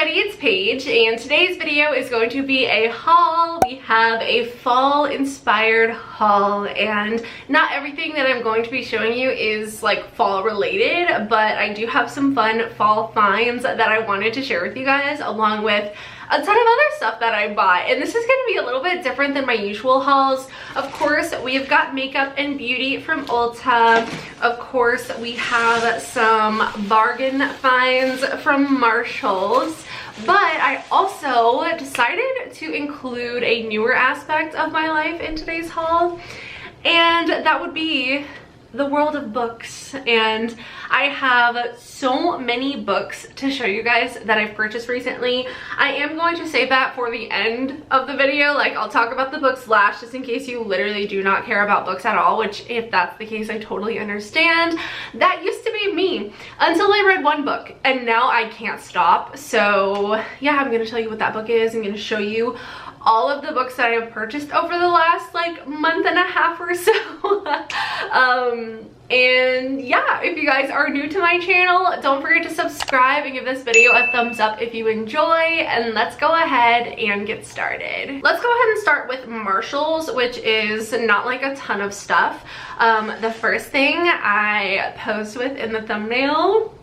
everybody, it's Paige, and today's video is going to be a haul. We have a fall inspired haul, and not everything that I'm going to be showing you is like fall related, but I do have some fun fall finds that I wanted to share with you guys, along with a ton of other stuff that I bought. And this is going to be a little bit different than my usual hauls. Of course, we've got makeup and beauty from Ulta. Of course, we have some bargain finds from Marshalls. But I also decided to include a newer aspect of my life in today's haul, and that would be the world of books. And I have so many books to show you guys that I've purchased recently. I am going to save that for the end of the video. Like, I'll talk about the books last, just in case you literally do not care about books at all, which if that's the case, I totally understand. That used to be me until I read one book, and now I can't stop. So yeah, I'm gonna tell you what that book is. I'm gonna show you all of the books that I have purchased over the last like month and a half or so. And yeah, if you guys are new to my channel, don't forget to subscribe and give this video a thumbs up if you enjoy, and let's go ahead and get started. Let's go ahead and start with Marshalls, which is not like a ton of stuff. The first thing I posed with in the thumbnail,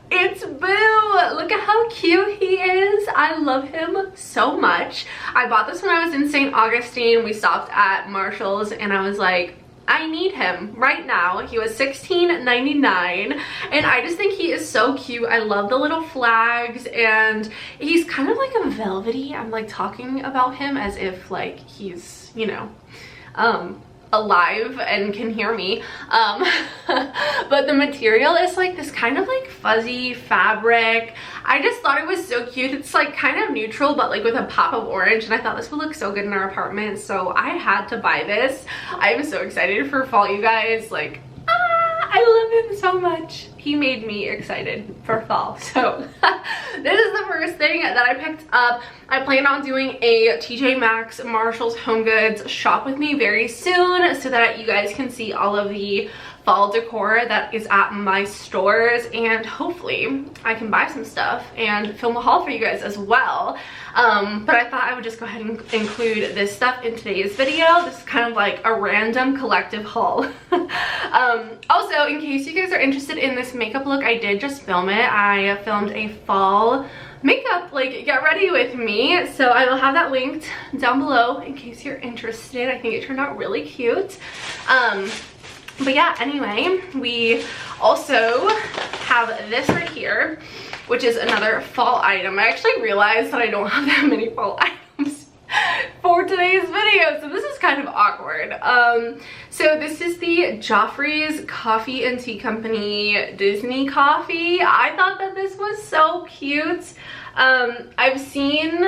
it's Boo! Look at how cute he is. I love him so much. I bought this when I was in St. Augustine. We stopped at Marshalls and I was like, I need him right now. He was $16.99, and I just think he is so cute. I love the little flags, and he's kind of like a velvety. I'm like talking about him as if like he's, you know, alive and can hear me, but the material is like this kind of like fuzzy fabric. I just thought it was so cute. It's like kind of neutral but like with a pop of orange, and I thought this would look so good in our apartment, so I had to buy this. I am so excited for fall, you guys. Like, I love him so much. He made me excited for fall. So this is the first thing that I picked up. I plan on doing a TJ Maxx, Marshalls, Home Goods shop with me very soon, so that you guys can see all of the fall decor that is at my stores, and hopefully I can buy some stuff and film a haul for you guys as well. But I thought I would just go ahead and include this stuff in today's video. This is kind of like a random collective haul. Also, in case you guys are interested in this makeup look, I did just film it. I filmed a fall makeup like get ready with me, so I will have that linked down below in case you're interested. I think it turned out really cute. But yeah, anyway, we also have this right here, which is another fall item. I actually realized that I don't have that many fall items for today's video, so this is kind of awkward. So this is the Joffrey's Coffee and Tea Company Disney coffee. I thought that this was so cute. I've seen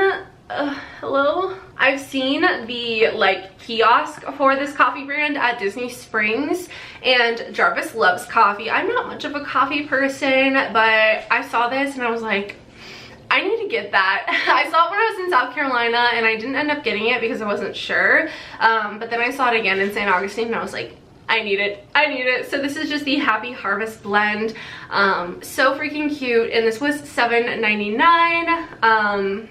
I've seen the like kiosk for this coffee brand at Disney Springs, and Jarvis loves coffee. I'm not much of a coffee person, but I saw this and I was like, I need to get that. I saw it when I was in South Carolina, and I didn't end up getting it because I wasn't sure. But then I saw it again in St. Augustine and I was like, I need it. I need it. So this is just the Happy Harvest blend. So freaking cute. And this was $7.99.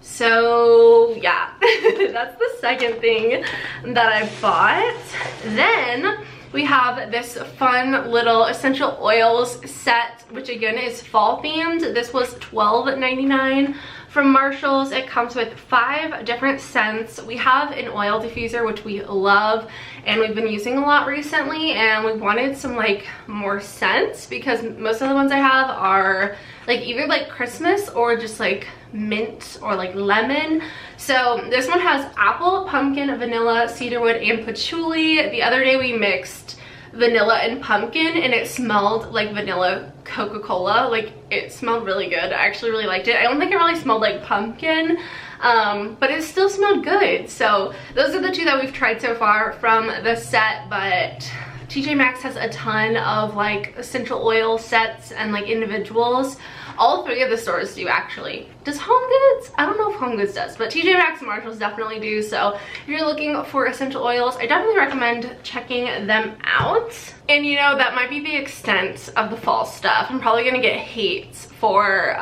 So yeah, that's the second thing that I bought. Then we have this fun little essential oils set, which again is fall themed. This was $12.99 from Marshalls. It comes with 5 different scents. We have an oil diffuser, which we love and we've been using a lot recently, and we wanted some like more scents because most of the ones I have are like either like Christmas or just like mint or like lemon. So this one has apple, pumpkin, vanilla, cedarwood, and patchouli. The other day we mixed vanilla and pumpkin, and it smelled like vanilla Coca-Cola. Like, it smelled really good. I actually really liked it. I don't think it really smelled like pumpkin, but it still smelled good. So those are the 2 that we've tried so far from the set. But TJ Maxx has a ton of like essential oil sets and like individuals. All 3 of the stores do, actually. Does Home Goods? I don't know if Home Goods does, but TJ Maxx and Marshalls definitely do. So if you're looking for essential oils, I definitely recommend checking them out. And you know, that might be the extent of the fall stuff. I'm probably gonna get hate for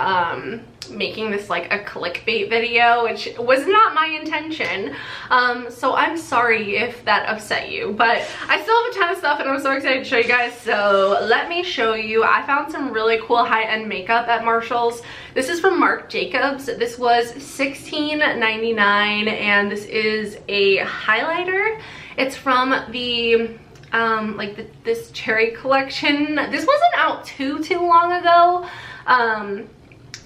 making this like a clickbait video, which was not my intention. So I'm sorry if that upset you, but I still have a ton of stuff and I'm so excited to show you guys. So let me show you. I found some really cool high-end makeup at Marshall's. This is from Marc Jacobs. This was $16.99 and this is a highlighter. It's from the this cherry collection. This wasn't out too long ago,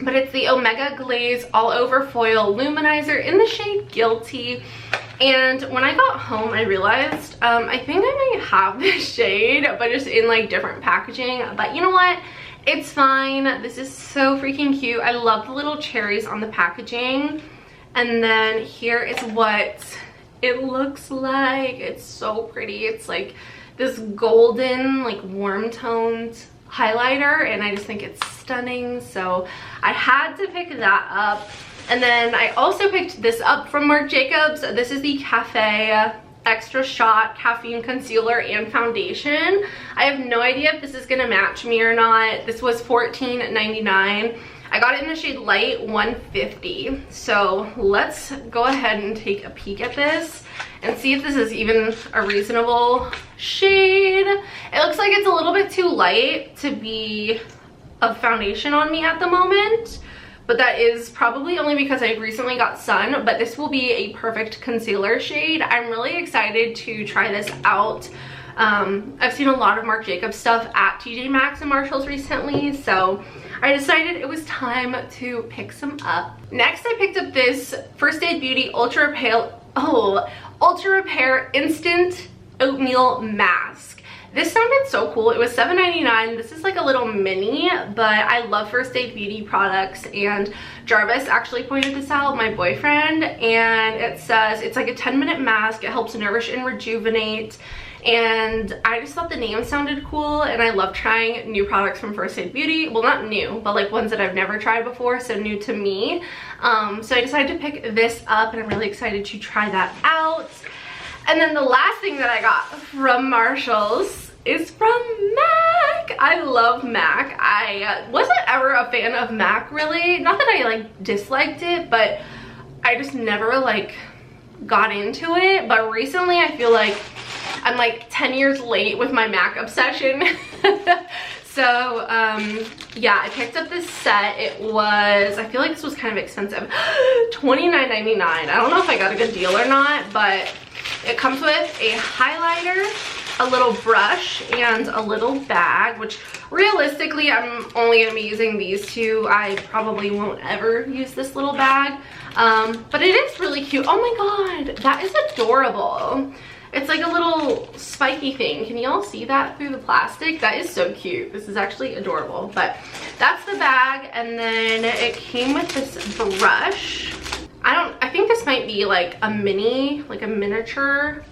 but it's the Omega Glaze All Over Foil Luminizer in the shade Guilty. And when I got home, I realized I think I might have this shade, but just in like different packaging. But you know what? It's fine. This is so freaking cute. I love the little cherries on the packaging. And then here is what it looks like. It's so pretty. It's like this golden, like warm toned highlighter, and I just think it's stunning. So I had to pick that up. And then I also picked this up from Marc Jacobs. This is the Cafe Extra Shot Caffeine Concealer and Foundation. I have no idea if this is gonna match me or not. This was $14.99. I got it in the shade Light 150. So let's go ahead and take a peek at this and see if this is even a reasonable shade. It looks like it's a little bit too light to be a foundation on me at the moment, but that is probably only because I recently got sun. But this will be a perfect concealer shade. I'm really excited to try this out. I've seen a lot of Marc Jacobs stuff at TJ Maxx and Marshall's recently, so I decided it was time to pick some up. Next, I picked up this First Aid Beauty Ultra Repair Instant Oatmeal Mask. This sounded so cool. It was $7.99. This is like a little mini, but I love First Aid Beauty products, and Jarvis actually pointed this out, my boyfriend, and it says it's like a 10-minute mask. It helps nourish and rejuvenate. And I just thought the name sounded cool, and I love trying new products from First Aid Beauty. Well, not new, but like ones that I've never tried before, so new to me. So I decided to pick this up, and I'm really excited to try that out. And then the last thing that I got from Marshall's is from MAC. I love MAC. I wasn't ever a fan of MAC, really. Not that I like disliked it, but I just never like got into it. But recently I feel like I'm like 10 years late with my MAC obsession. So yeah, I picked up this set. It was, I feel like this was kind of expensive, $29.99. I don't know if I got a good deal or not, but it comes with a highlighter, a little brush, and a little bag, which realistically I'm only gonna be using these two. I probably won't ever use this little bag, but it is really cute. Oh my god, that is adorable. It's like a little spiky thing. Can y'all see that through the plastic? That is so cute. This is actually adorable. But that's the bag, and then it came with this brush. I think this might be like a mini, like a miniature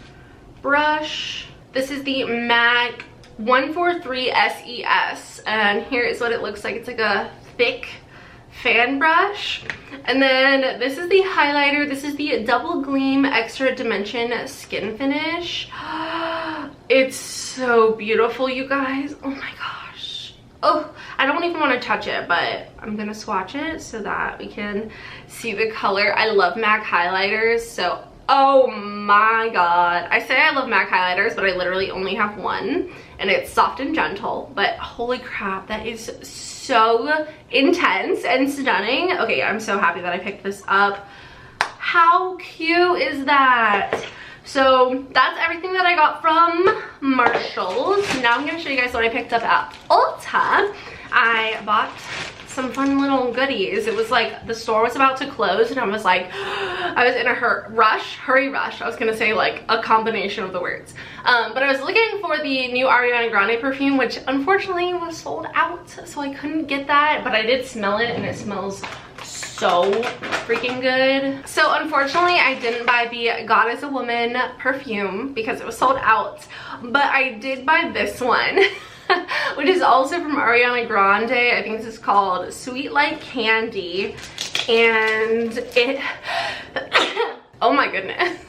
brush. This is the MAC 143 SES, and here is what it looks like. It's like a thick fan brush. And then this is the highlighter. This is the Double Gleam Extra Dimension Skin Finish. It's so beautiful, you guys. Oh my gosh. Oh, I don't even want to touch it, but I'm gonna swatch it so that we can see the color. I love MAC highlighters, so oh my god. I say I love MAC highlighters, but I literally only have one, and it's Soft and Gentle. But holy crap, that is so intense and stunning. Okay, I'm so happy that I picked this up. How cute is that? So that's everything that I got from Marshall's. Now I'm gonna show you guys what I picked up at Ulta. I bought some fun little goodies. It was like the store was about to close, and I was like, I was in a hurry rush. I was gonna say like a combination of the words. But I was looking for the new Ariana Grande perfume, which unfortunately was sold out, so I couldn't get that, but I did smell it, and it smells so freaking good. So unfortunately I didn't buy the God is a Woman perfume because it was sold out, but I did buy this one. Which is also from Ariana Grande. I think this is called Sweet Like Candy, and it oh my goodness.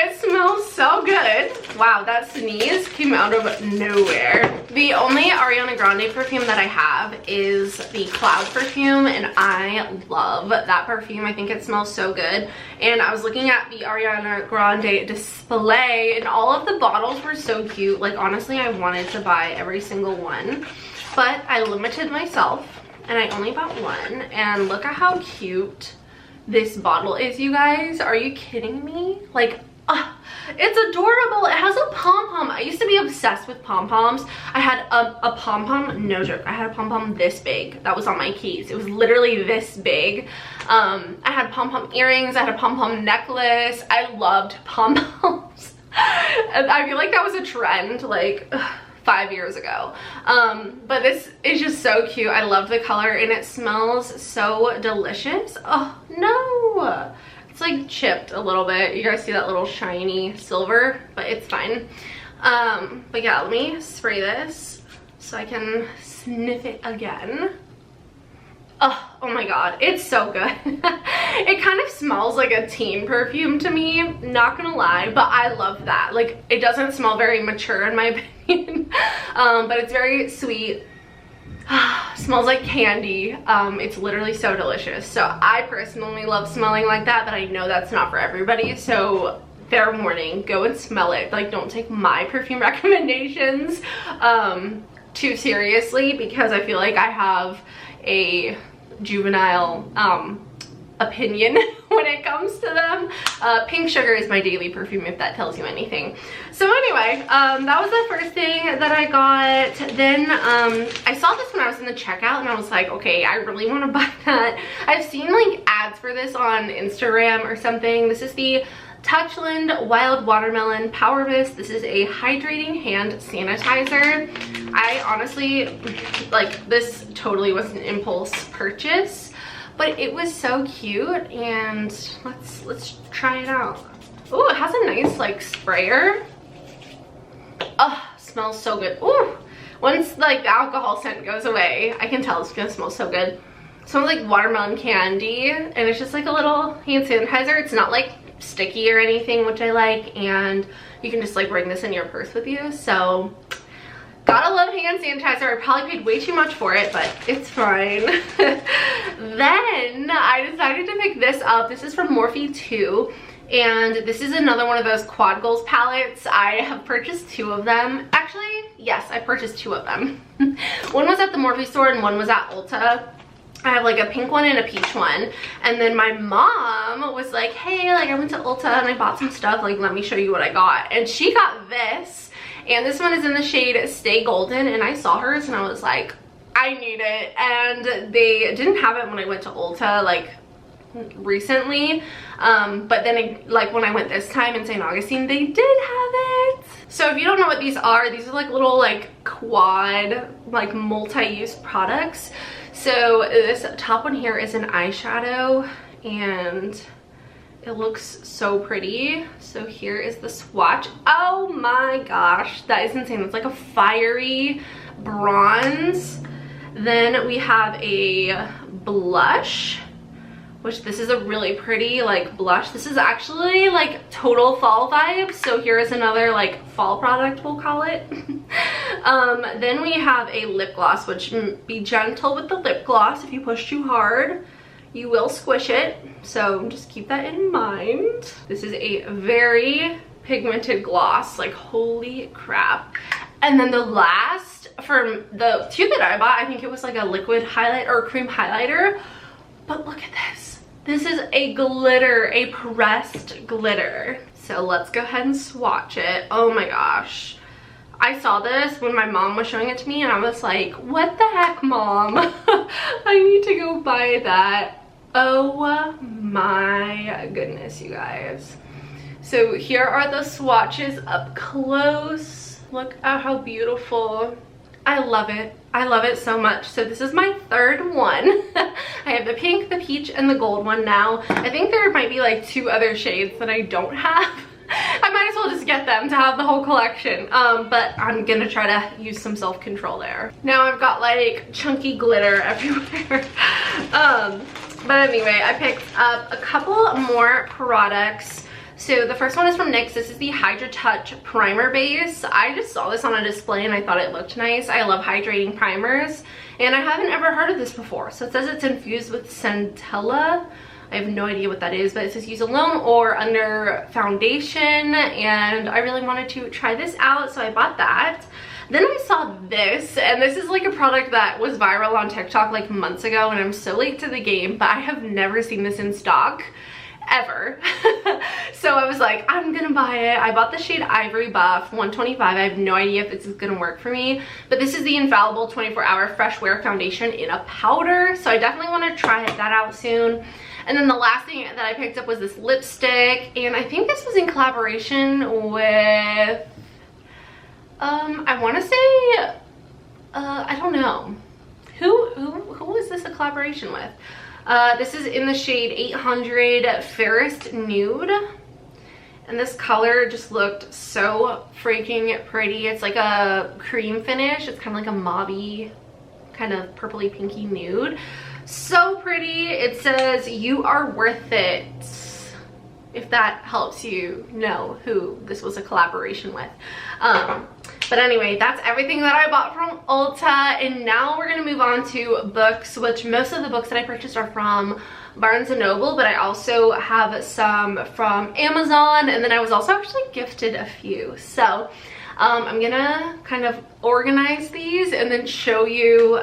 it smells so good. Wow, that sneeze came out of nowhere. The only Ariana Grande perfume that I have is the Cloud perfume, and I love that perfume. I think it smells so good. And I was looking at the Ariana Grande display, and all of the bottles were so cute. Like, honestly, I wanted to buy every single one, but I limited myself and I only bought one. And look at how cute this bottle is, you guys. Are you kidding me? Like, it's adorable. It has a pom-pom. I used to be obsessed with pom-poms. I had a pom-pom, no joke, I had a pom-pom this big that was on my keys. It was literally this big. I had pom-pom earrings. I had a pom-pom necklace. I loved pom-poms. And I feel like that was a trend like 5 years ago. But this is just so cute. I love the color and it smells so delicious. Oh no, it's like chipped a little bit. You guys see that little shiny silver, but it's fine. But yeah, let me spray this so I can sniff it again. Oh my god, it's so good. It kind of smells like a teen perfume to me, not gonna lie, but I love that. Like, it doesn't smell very mature in my opinion, but it's very sweet. Smells like candy. It's literally so delicious. So I personally love smelling like that, but I know that's not for everybody, so fair warning, go and smell it. Like, don't take my perfume recommendations too seriously, because I feel like I have a juvenile opinion when it comes to them. Pink Sugar is my daily perfume, if that tells you anything. So anyway, that was the first thing that I got. Then I saw this when I was in the checkout and I was like, okay, I really want to buy that. I've seen like ads for this on Instagram or something. This is the Touchland Wild Watermelon Power Mist. This is a hydrating hand sanitizer. I honestly, like, this totally was an impulse purchase, but it was so cute, and let's try it out. Oh, it has a nice like sprayer. Oh, smells so good. Oh, once like the alcohol scent goes away, I can tell it's gonna smell so good. It smells like watermelon candy, and it's just like a little hand sanitizer. It's not like sticky or anything, which I like, and you can just like bring this in your purse with you. So gotta love hand sanitizer. I probably paid way too much for it, but it's fine. Then I decided to pick this up. This is from Morphe 2, and this is another one of those quad goals palettes. I have purchased 2 of them. Actually, yes, I purchased 2 of them. One was at the Morphe store and one was at Ulta. I have like a pink one and a peach one, and then my mom was like, hey, like I went to Ulta and I bought some stuff, like let me show you what I got. And she got this, and this one is in the shade Stay Golden, and I saw hers and I was like, I need it. And they didn't have it when I went to Ulta like recently, but then like when I went this time in St. Augustine, they did have it. So if you don't know what these are like little like quad like multi-use products. So this top one here is an eyeshadow, and it looks so pretty. So here is the swatch. Oh my gosh, that is insane. It's like a fiery bronze. Then we have a blush, which this is a really pretty like blush. This is actually like total fall vibes. So here is another like fall product, we'll call it. Then we have a lip gloss, which be gentle with the lip gloss. If you push too hard, you will squish it. So just keep that in mind. This is a very pigmented gloss, like holy crap. And then the last, from the 2 that I bought, I think it was like a liquid highlight or cream highlighter. But look at this. This is a glitter, a pressed glitter. So let's go ahead and swatch it. Oh my gosh. I saw this when my mom was showing it to me and I was like, what the heck, Mom? I need to go buy that. Oh my goodness, you guys. So here are the swatches up close. Look at how beautiful. I love it. I love it so much. So this is my 3rd one. I have the pink, the peach, and the gold one now. I think there might be like 2 other shades that I don't have. I might as well just get them to have the whole collection. But I'm gonna try to use some self-control there. Now I've got like chunky glitter everywhere. But anyway, I picked up a couple more products. So the first one is from NYX. This is the Hydra Touch Primer Base. I just saw this on a display and I thought it looked nice. I love hydrating primers and I haven't ever heard of this before. So it says it's infused with centella. I have no idea what that is, but it says use alone or under foundation, and I really wanted to try this out, so I bought that. Then I saw this, and this is like a product that was viral on TikTok like months ago, and I'm so late to the game, but I have never seen this in stock ever. So I was like, I'm gonna buy it. I bought the shade Ivory Buff 125. I have no idea if this is gonna work for me, but this is the Infallible 24-hour fresh wear foundation in a powder, so I definitely want to try that out soon. And then the last thing that I picked up was this lipstick, and I think this was in collaboration with I want to say I don't know who was this a collaboration with. This is in the shade 800 Fairest Nude, and this color just looked so freaking pretty. It's like a cream finish. It's kind of like a mauvey, kind of purpley pinky nude. So pretty. It says you are worth it, if that helps you know who this was a collaboration with. But anyway, that's everything that I bought from Ulta, and now we're gonna move on to books, which most of the books that I purchased are from Barnes & Noble, but I also have some from Amazon, and then I was also actually gifted a few. So I'm gonna kind of organize these and then show you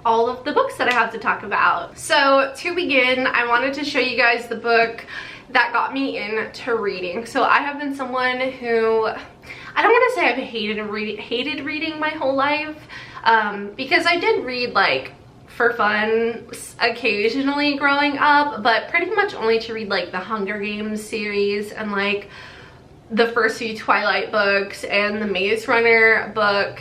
all of the books that I have to talk about. So to begin, I wanted to show you guys the book that got me into reading. So I have been someone who, I don't want to say I've hated reading my whole life, because I did read like for fun occasionally growing up, but pretty much only to read like the Hunger Games series and like the first few Twilight books and the Maze Runner book.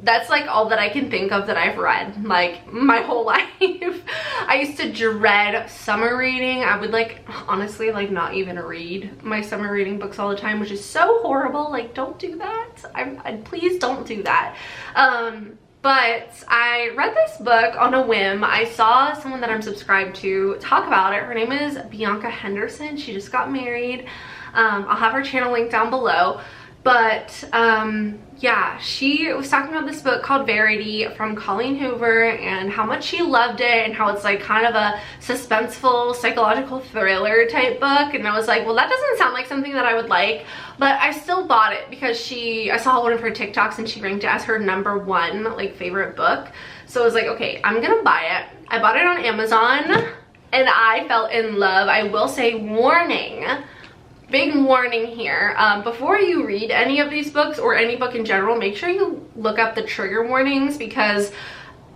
That's like all that I can think of that I've read like my whole life. I used to dread summer reading. I would like honestly like not even read my summer reading books all the time, which is so horrible. Like, don't do that. Please don't do that. But I read this book on a whim. I saw someone that I'm subscribed to talk about it. Her name is Bianca Henderson. She just got married. I'll have her channel linked down below. But yeah, she was talking about this book called Verity from Colleen Hoover and how much she loved it and how it's like kind of a suspenseful psychological thriller type book. And I was like, well, that doesn't sound like something that I would like, but I still bought it because I saw one of her TikToks and she ranked it as her #1 like favorite book. So I was like, okay, I'm gonna buy it. I bought it on Amazon and I fell in love. I will say, warning. Big warning here, before you read any of these books or any book in general, make sure you look up the trigger warnings, because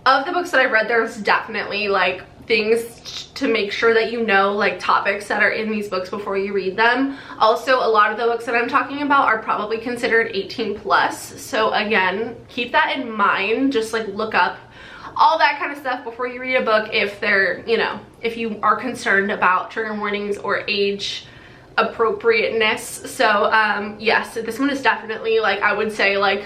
of the books that I've read, there's definitely like things to make sure that you know, like topics that are in these books before you read them. Also, a lot of the books that I'm talking about are probably considered 18+, so again, keep that in mind. Just like look up all that kind of stuff before you read a book if they're, you know, if you are concerned about trigger warnings or age appropriateness. So yes, this one is definitely like, I would say like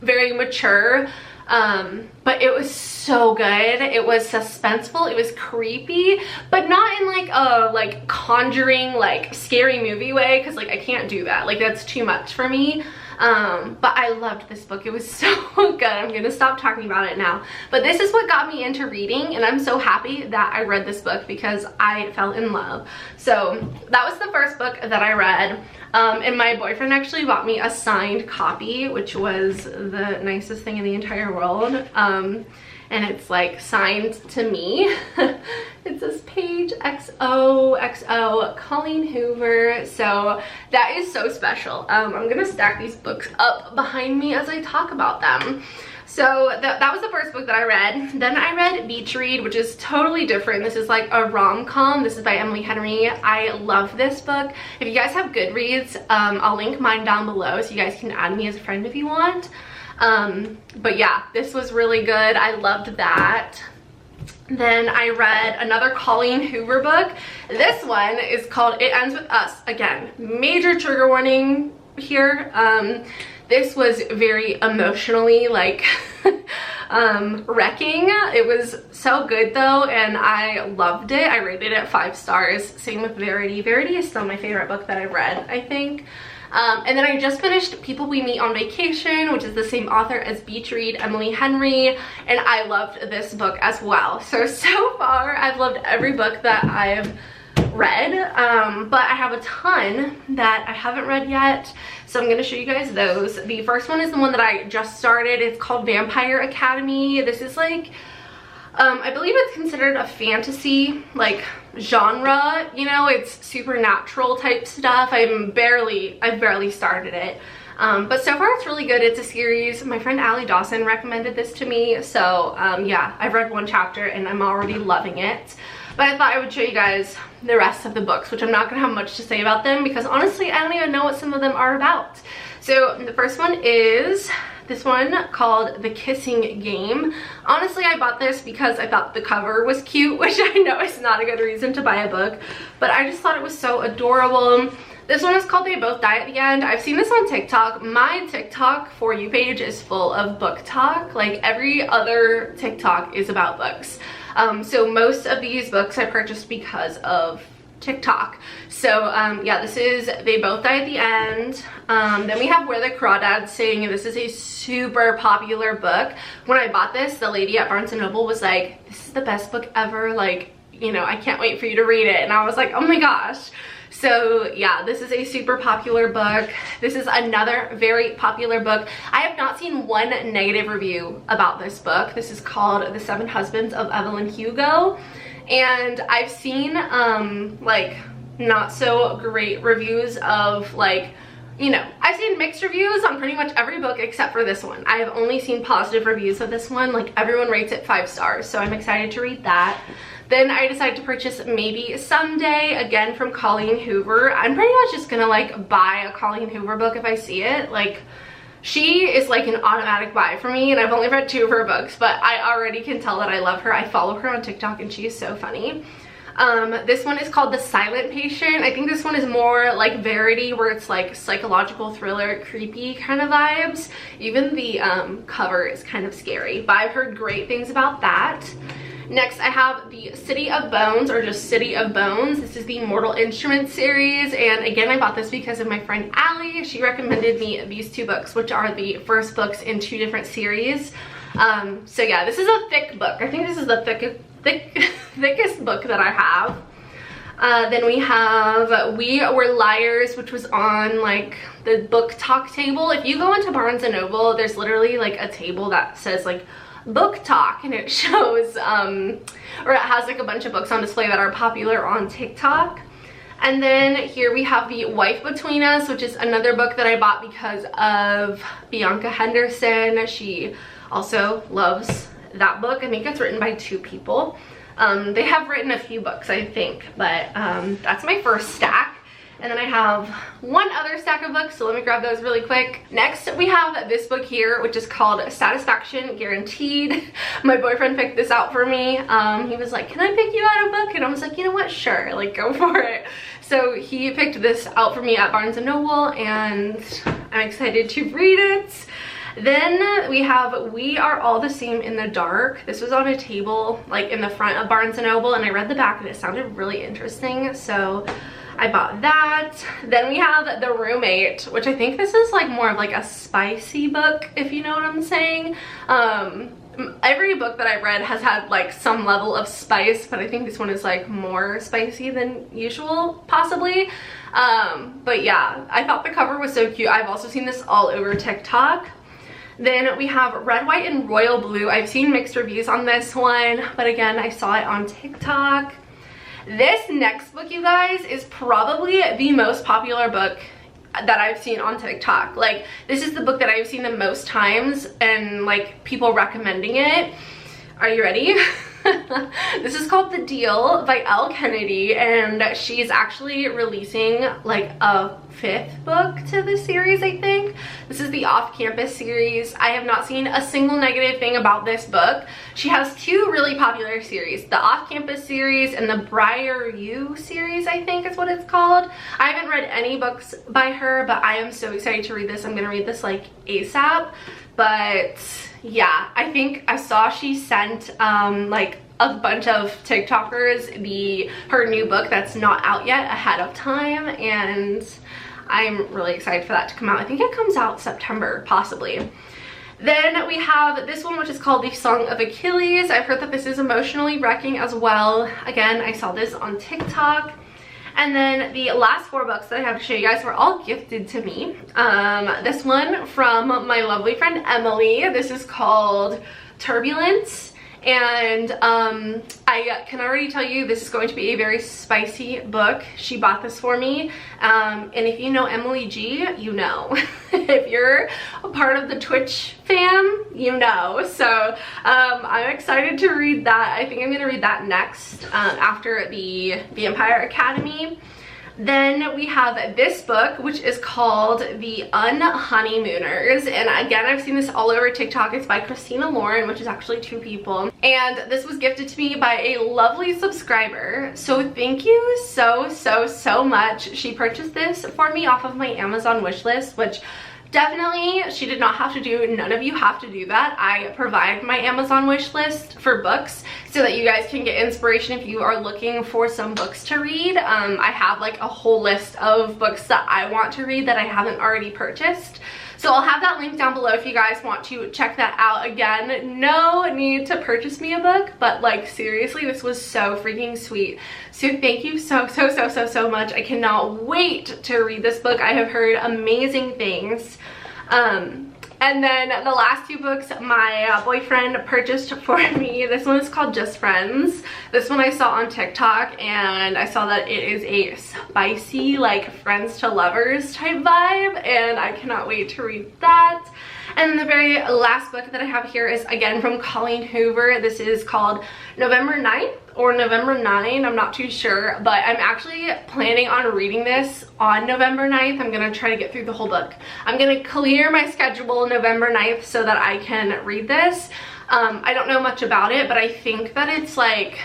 very mature, but it was so good. It was suspenseful, it was creepy, but not in like a like Conjuring like scary movie way, because like I can't do that, like that's too much for me. But I loved this book. It was so good. I'm gonna stop talking about it now, but this is what got me into reading, and I'm so happy that I read this book because I fell in love. So that was the first book that I read, and my boyfriend actually bought me a signed copy, which was the nicest thing in the entire world. And it's like signed to me. It says Paige XOXO Colleen Hoover. So that is so special. I'm gonna stack these books up behind me as I talk about them. So that was the first book that I read. Then I read Beach Read, which is totally different. This is like a rom-com. This is by Emily Henry. I love this book. If you guys have Goodreads, I'll link mine down below so you guys can add me as a friend if you want. But yeah, this was really good. I loved that. Then I read another Colleen Hoover book. This one is called It Ends With Us. Again, major trigger warning here. This was very emotionally like Wrecking. It was so good though, and I loved it. I rated it 5 stars. Same with Verity. Verity is still my favorite book that I've read, I think. And then I just finished People We Meet on Vacation, which is the same author as Beach Read, Emily Henry, and I loved this book as well. So far I've loved every book that I've read, but I have a ton that I haven't read yet, so I'm going to show you guys those. The first one is the one that I just started. It's called Vampire Academy. This is like, I believe it's considered a fantasy like genre, you know, it's supernatural type stuff. I've barely started it, but so far it's really good. It's a series. My friend Allie Dawson recommended this to me, so yeah, I've read 1 chapter and I'm already loving it. But I thought I would show you guys the rest of the books, which I'm not gonna have much to say about them because honestly I don't even know what some of them are about. So the first one is this one called The Kissing Game. Honestly, I bought this because I thought the cover was cute, which I know is not a good reason to buy a book, but I just thought it was so adorable. This one is called They Both Die at the End. I've seen this on TikTok. My TikTok For You page is full of book talk. Like every other TikTok is about books. So most of these books I purchased because of TikTok. So yeah, this is They Both Die at the End. Then we have Where the Crawdads Sing. This is a super popular book. When I bought this, the lady at Barnes & Noble was like, this is the best book ever, like, you know, I can't wait for you to read it. And I was like, oh my gosh. So yeah, this is a super popular book. This is another very popular book. I have not seen 1 negative review about this book. This is called The 7 Husbands of Evelyn Hugo. And I've seen like not so great reviews of, like, you know, I've seen mixed reviews on pretty much every book except for this one. I have only seen positive reviews of this one. Like everyone rates it 5 stars, so I'm excited to read that. Then I decided to purchase Maybe Someday, again from Colleen Hoover. I'm pretty much just gonna like buy a Colleen Hoover book if I see it. Like, she is like an automatic buy for me, and I've only read 2 of her books, but I already can tell that I love her. I follow her on TikTok and she is so funny. This one is called The Silent Patient. I think this one is more like Verity, where it's like psychological thriller, creepy kind of vibes. Even the cover is kind of scary, but I've heard great things about that. Next, I have the City of Bones, or just City of Bones. This is the Mortal Instruments series, and again, I bought this because of my friend Allie. She recommended me these 2 books, which are the first books in 2 different series. So yeah, this is a thick book. I think this is the thickest book that I have. Then we have We Were Liars, which was on like the book talk table. If you go into Barnes & Noble, there's literally like a table that says like book talk, and it shows or it has like a bunch of books on display that are popular on TikTok. And then here we have The Wife Between Us, which is another book that I bought because of Bianca Henderson. She also loves that book. I think it's written by 2 people. They have written a few books, I think, but that's my first stack. And then I have 1 other stack of books, so let me grab those really quick. Next, we have this book here, which is called Satisfaction Guaranteed. My boyfriend picked this out for me. He was like, can I pick you out a book? And I was like, you know what, sure, like, go for it. So he picked this out for me at Barnes & Noble, and I'm excited to read it. Then we have We Are All the Same in the Dark. This was on a table like in the front of Barnes & Noble, and I read the back and it sounded really interesting, so I bought that. Then we have The Roommate, which I think this is like more of like a spicy book, if you know what I'm saying. Every book that I've read has had like some level of spice, but I think this one is like more spicy than usual, possibly. But yeah, I thought the cover was so cute. I've also seen this all over TikTok. Then we have Red, White, and Royal Blue. I've seen mixed reviews on this one, but again, I saw it on TikTok. This next book, you guys, is probably the most popular book that I've seen on TikTok. Like, this is the book that I've seen the most times, and like people recommending it. Are you ready? This is called The Deal by Elle Kennedy, and she's actually releasing like a 5th book to this series, I think. This is the Off-Campus series. I have not seen a single negative thing about this book. She has 2 really popular series, the Off-Campus series and the Briar U series, I think is what it's called. I haven't read any books by her, but I am so excited to read this. I'm gonna read this like ASAP. But yeah, I think I saw she sent like a bunch of TikTokers her new book that's not out yet ahead of time, and I'm really excited for that to come out. I think it comes out September, possibly. Then we have this one, which is called The Song of Achilles. I've heard that this is emotionally wrecking as well. Again, I saw this on TikTok. And then the last 4 books that I have to show you guys were all gifted to me. This one from my lovely friend Emily. This is called Turbulence. And I can already tell you this is going to be a very spicy book. She bought this for me. And if you know Emily G, you know. If you're a part of the Twitch fam, you know. So I'm excited to read that. I think I'm going to read that next after the Vampire Academy. Then we have this book, which is called The Unhoneymooners. And again, I've seen this all over TikTok. It's by Christina Lauren, which is actually 2 people. And this was gifted to me by a lovely subscriber. So thank you so much. She purchased this for me off of my Amazon wish list, which definitely she did not have to do. None of you have to do that. I provide my Amazon wish list for books so that you guys can get inspiration if you are looking for some books to read. I have like a whole list of books that I want to read that I haven't already purchased. So I'll have that link down below if you guys want to check that out. Again, no need to purchase me a book, but like seriously, this was so freaking sweet. So thank you so much. I cannot wait to read this book. I have heard amazing things. And then the last 2 books my boyfriend purchased for me. This one is called Just Friends. This one I saw on TikTok, and I saw that it is a spicy, like friends to lovers type vibe, and I cannot wait to read that. And the very last book that I have here is again from Colleen Hoover. This is called November 9th or November 9, I'm not too sure, but I'm actually planning on reading this on November 9th. I'm gonna try to get through the whole book. I'm gonna clear my schedule November 9th so that I can read this. I don't know much about it, but I think that it's like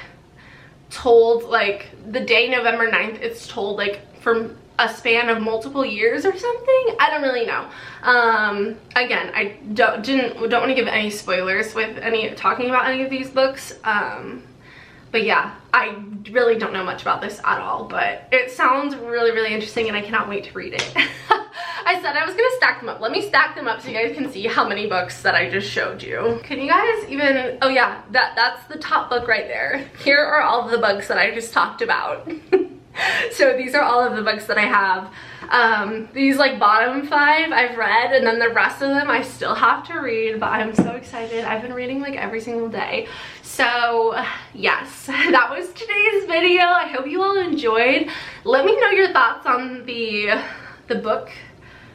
told like the day November 9th, it's told like from a span of multiple years or something. I don't really know. Again, I don't want to give any spoilers with talking about any of these books. But yeah, I really don't know much about this at all, but it sounds really interesting, and I cannot wait to read it. I said I was gonna stack them up. Let me stack them up so you guys can see how many books that I just showed you. Can you guys even, oh yeah, that's the top book right there. Here are all of the books that I just talked about. So these are all of the books that I have. These like bottom 5 I've read, and then the rest of them I still have to read, but I'm so excited. I've been reading like every single day. So yes, that was today's video. I hope you all enjoyed. Let me know your thoughts on the book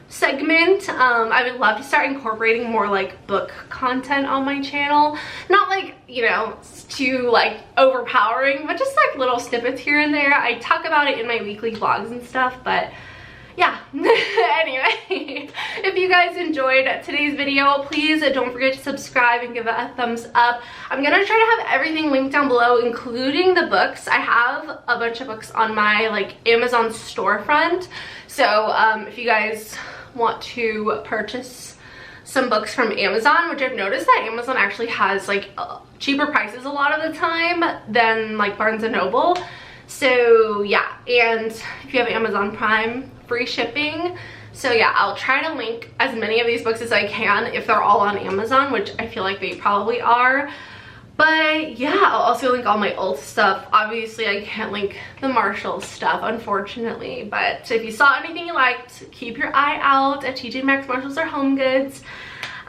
segment. I would love to start incorporating more like book content on my channel. Not like, you know, too like overpowering, but just like little snippets here and there. I talk about it in my weekly vlogs and stuff, but yeah. Anyway, if you guys enjoyed today's video, please don't forget to subscribe and give it a thumbs up. I'm gonna try to have everything linked down below, including the books. I have a bunch of books on my like Amazon storefront, so if you guys want to purchase some books from Amazon, which I've noticed that Amazon actually has like cheaper prices a lot of the time than like Barnes & Noble. So yeah, and if you have Amazon Prime, free shipping. So yeah, I'll try to link as many of these books as I can if they're all on Amazon, which I feel like they probably are. But yeah, I'll also link all my Ulta stuff. Obviously, I can't link the Marshall stuff, unfortunately. But if you saw anything you liked, keep your eye out at TJ Maxx, Marshalls, or Home Goods.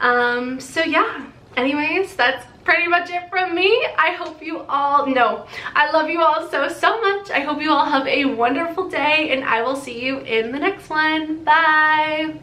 So yeah, anyways, that's pretty much it from me. I hope you all, I love you all so much. I hope you all have a wonderful day, and I will see you in the next one. Bye.